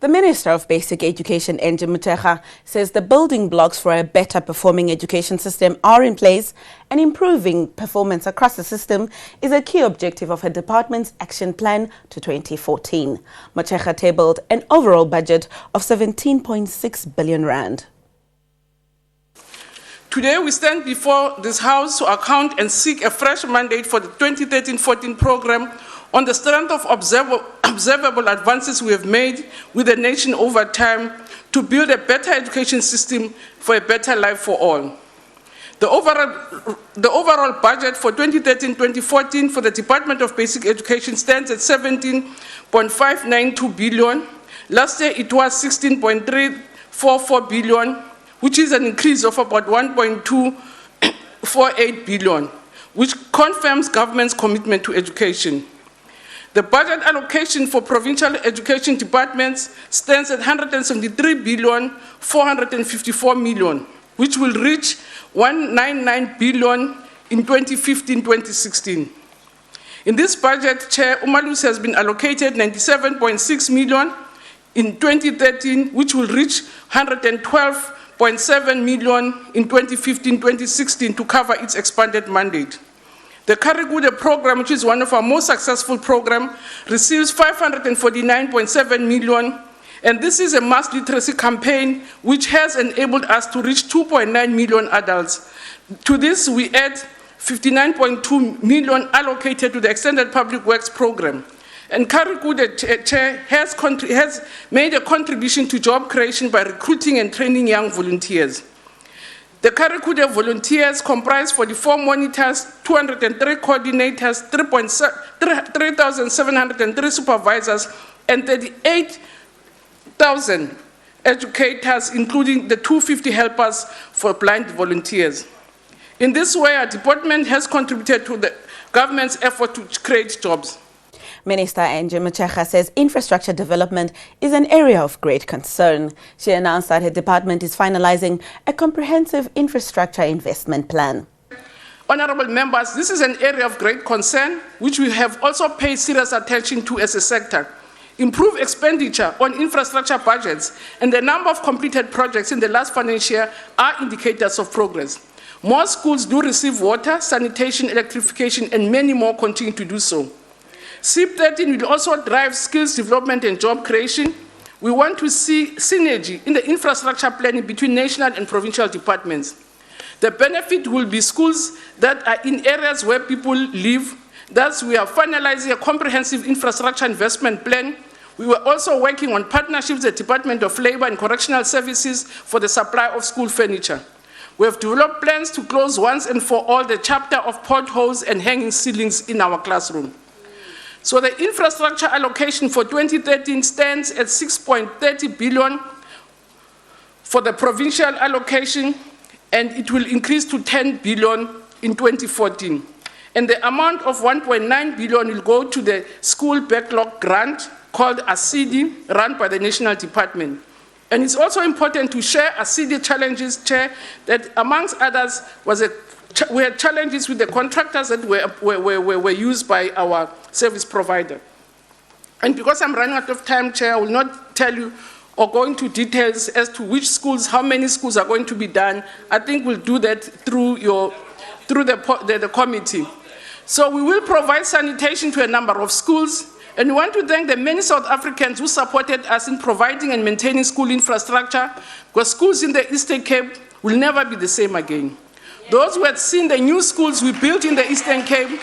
The Minister of Basic Education, Angie Motshekga, says the building blocks for a better performing education system are in place, and improving performance across the system is a key objective of her department's action plan to 2014. Motshekga tabled an overall budget of 17.6 billion rand. Today we stand before this House to account and seek a fresh mandate for the 2013-14 program on the strength of observable advances we have made with the nation over time to build a better education system for a better life for all. The overall budget for 2013-2014 for the Department of Basic Education stands at 17.592 billion. Last year it was 16.344 billion, which is an increase of about 1.248 billion, which confirms government's commitment to education. The budget allocation for provincial education departments stands at 173,454 million, which will reach 199 billion in 2015-2016. In this budget, Chair Umalus has been allocated 97.6 million in 2013, which will reach 112.7 million in 2015-2016 to cover its expanded mandate. The Karigude program, which is one of our most successful programs, receives 549.7 million, and this is a mass literacy campaign which has enabled us to reach 2.9 million adults. To this, we add 59.2 million allocated to the Extended Public Works program. And Karigude Chair has made a contribution to job creation by recruiting and training young volunteers. The Karikude volunteers comprise 44 monitors, 203 coordinators, 3,703 supervisors, and 38,000 educators, including the 250 helpers for blind volunteers. In this way, our department has contributed to the government's effort to create jobs. Minister Angie Motshekga says infrastructure development is an area of great concern. She announced that her department is finalizing a comprehensive infrastructure investment plan. Honorable members, this is an area of great concern, which we have also paid serious attention to as a sector. Improved expenditure on infrastructure budgets and the number of completed projects in the last financial year are indicators of progress. More schools do receive water, sanitation, electrification, and many more continue to do so. SIP 13 will also drive skills development and job creation. We want to see synergy in the infrastructure planning between national and provincial departments. The benefit will be schools that are in areas where people live. Thus, we are finalizing a comprehensive infrastructure investment plan. We were also working on partnerships with the Department of Labor and Correctional Services for the supply of school furniture. We have developed plans to close once and for all the chapter of potholes and hanging ceilings in our classroom. So the infrastructure allocation for 2013 stands at 6.30 billion for the provincial allocation, and it will increase to 10 billion in 2014. And the amount of 1.9 billion will go to the school backlog grant called ASIDI, run by the National Department. And it's also important to share ASIDI challenges, Chair, that amongst others we had challenges with the contractors that were used by our service provider. And because I'm running out of time, Chair, I will not tell you or go into details as to which schools, how many schools are going to be done. I think we'll do that through the committee. So we will provide sanitation to a number of schools, and we want to thank the many South Africans who supported us in providing and maintaining school infrastructure, because schools in the Eastern Cape will never be the same again. Those who had seen the new schools we built in the Eastern Cape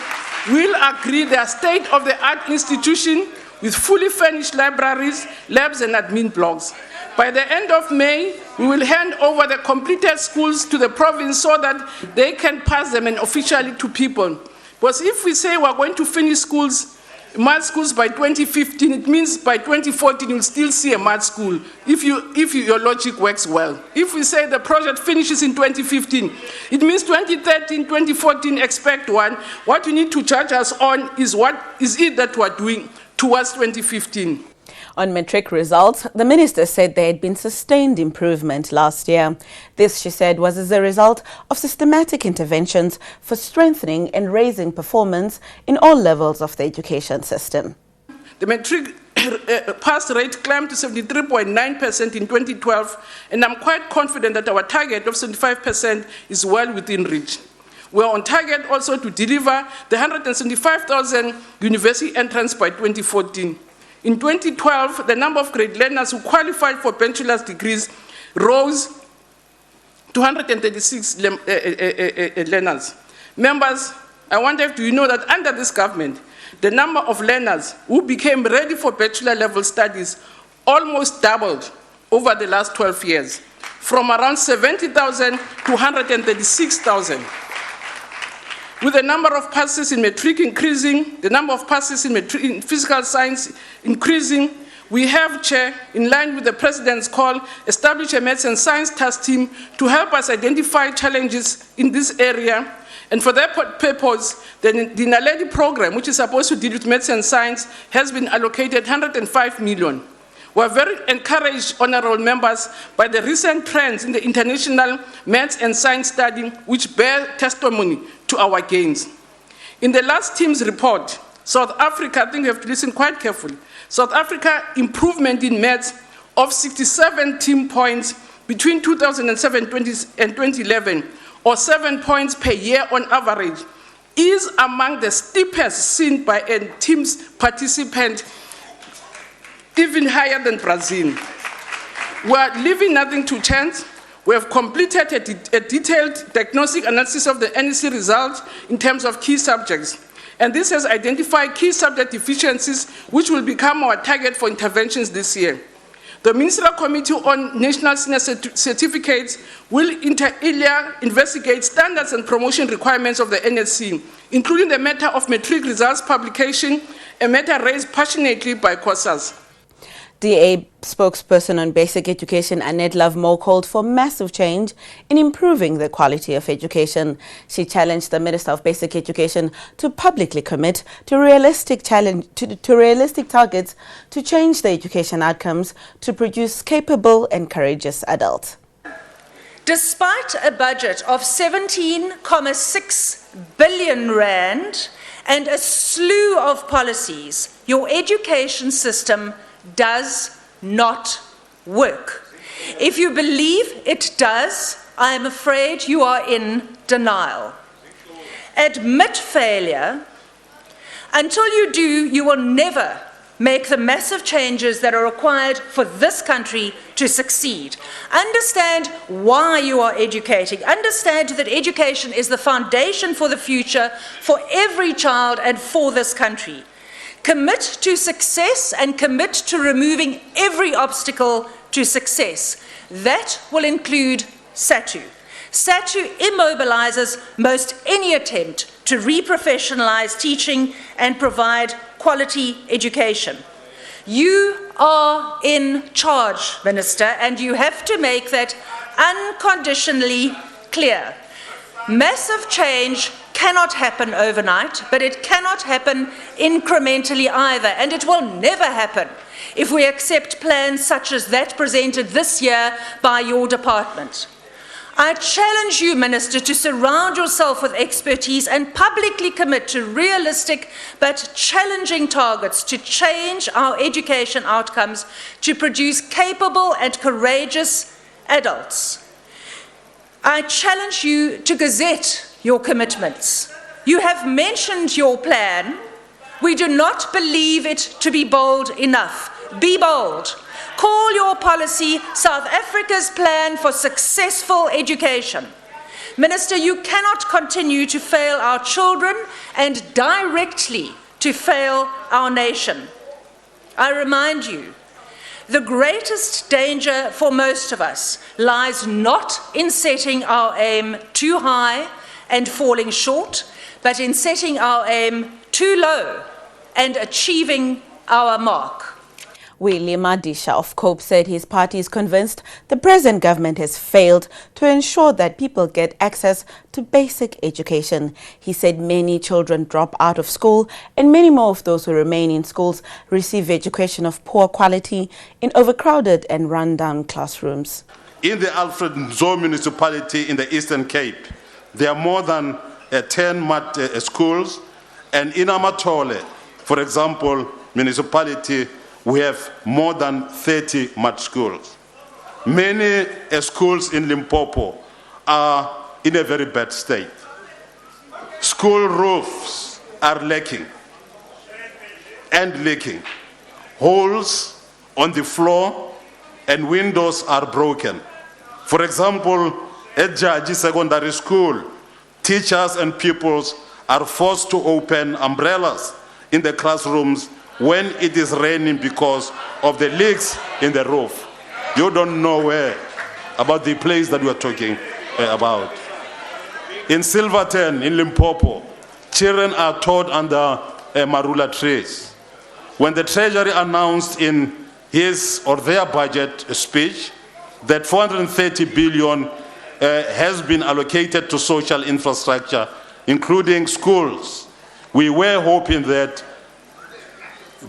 will agree they are state-of-the-art institutions with fully furnished libraries, labs, and admin blocks. By the end of May, we will hand over the completed schools to the province so that they can pass them officially to people. Because if we say we're going to finish math schools by 2015, it means by 2014 you'll still see a math school, if your logic works well. If we say the project finishes in 2015, it means 2013, 2014, expect one. What you need to judge us on is what is it that we're doing towards 2015. On matric results, the minister said there had been sustained improvement last year. This, she said, was as a result of systematic interventions for strengthening and raising performance in all levels of the education system. The matric pass rate climbed to 73.9% in 2012, and I'm quite confident that our target of 75% is well within reach. We are on target also to deliver the 175,000 university entrants by 2014. In 2012, the number of grade learners who qualified for bachelor's degrees rose to 136 learners. Members, I wonder if you know that under this government, the number of learners who became ready for bachelor level studies almost doubled over the last 12 years, from around 70,000 to 136,000. With the number of passes in matric increasing, the number of passes in physical science increasing, we have, Chair, in line with the President's call, established a maths and science task team to help us identify challenges in this area. And for that purpose, the Naledi program, which is supposed to deal with maths and science, has been allocated 105 million. We are very encouraged, honorable members, by the recent trends in the international maths and science study, which bear testimony to our gains. In the last team's report, South Africa, I think you have to listen quite carefully, South Africa improvement in maths of 67 team points between 2007 and 2011, or 7 points per year on average, is among the steepest seen by a team's participant, even higher than Brazil. We are leaving nothing to chance. We have completed a detailed diagnostic analysis of the NEC results in terms of key subjects. And this has identified key subject deficiencies, which will become our target for interventions this year. The Ministerial Committee on National Senior Certificates will inter alia investigate standards and promotion requirements of the NSC, including the matter of matric results publication, a matter raised passionately by COSAS. DA spokesperson on basic education Annette Lovemore called for massive change in improving the quality of education. She challenged the Minister of Basic Education to publicly commit to realistic targets to change the education outcomes to produce capable and courageous adults. Despite a budget of 17.6 billion rand and a slew of policies, your education system does not work. If you believe it does, I am afraid you are in denial. Admit failure. Until you do, you will never make the massive changes that are required for this country to succeed. Understand why you are educating. Understand that education is the foundation for the future for every child and for this country. Commit to success and commit to removing every obstacle to success. That will include SATU. SATU immobilizes most any attempt to reprofessionalize teaching and provide quality education. You are in charge, Minister, and you have to make that unconditionally clear. Massive change cannot happen overnight, but it cannot happen incrementally either, and it will never happen if we accept plans such as that presented this year by your department. I challenge you, Minister, to surround yourself with expertise and publicly commit to realistic but challenging targets to change our education outcomes to produce capable and courageous adults. I challenge you to gazette your commitments. You have mentioned your plan. We do not believe it to be bold enough. Be bold. Call your policy South Africa's plan for successful education. Minister, you cannot continue to fail our children and directly to fail our nation. I remind you, the greatest danger for most of us lies not in setting our aim too high and falling short, but in setting our aim too low and achieving our mark. Willie Madisha of COPE said his party is convinced the present government has failed to ensure that people get access to basic education. He said many children drop out of school and many more of those who remain in schools receive education of poor quality in overcrowded and run-down classrooms. In the Alfred Nzo municipality in the Eastern Cape, there are more than 10 schools, and in Amatole, for example, municipality, we have more than 30 mud schools. Many schools in Limpopo are in a very bad state. School roofs are lacking and leaking. Holes on the floor and windows are broken. For example, at Jaji Secondary School, teachers and pupils are forced to open umbrellas in the classrooms when it is raining because of the leaks in the roof. You don't know where, about the place that we are talking about. In Silverton, in Limpopo, children are taught under marula trees. When the Treasury announced in his or their budget speech that 430 billion has been allocated to social infrastructure, including schools, we were hoping that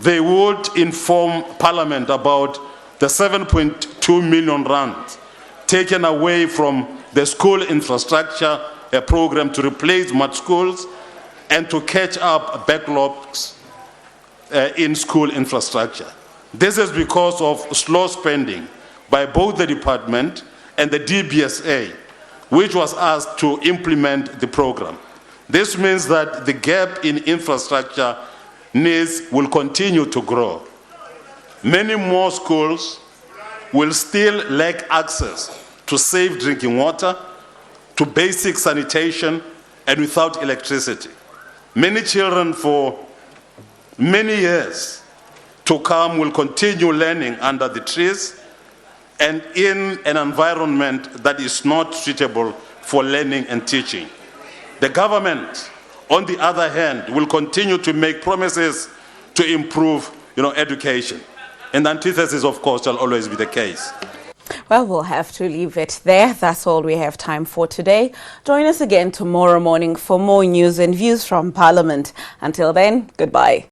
they would inform Parliament about the 7.2 million rand taken away from the school infrastructure program to replace mud schools and to catch up backlogs in school infrastructure. This is because of slow spending by both the department and the DBSA, which was asked to implement the program. This means that the gap in infrastructure needs will continue to grow. Many more schools will still lack access to safe drinking water, to basic sanitation, and without electricity. Many children for many years to come will continue learning under the trees and in an environment that is not suitable for learning and teaching. The government, on the other hand, will continue to make promises to improve, education. And the antithesis, of course, shall always be the case. Well, we'll have to leave it there. That's all we have time for today. Join us again tomorrow morning for more news and views from Parliament. Until then, goodbye.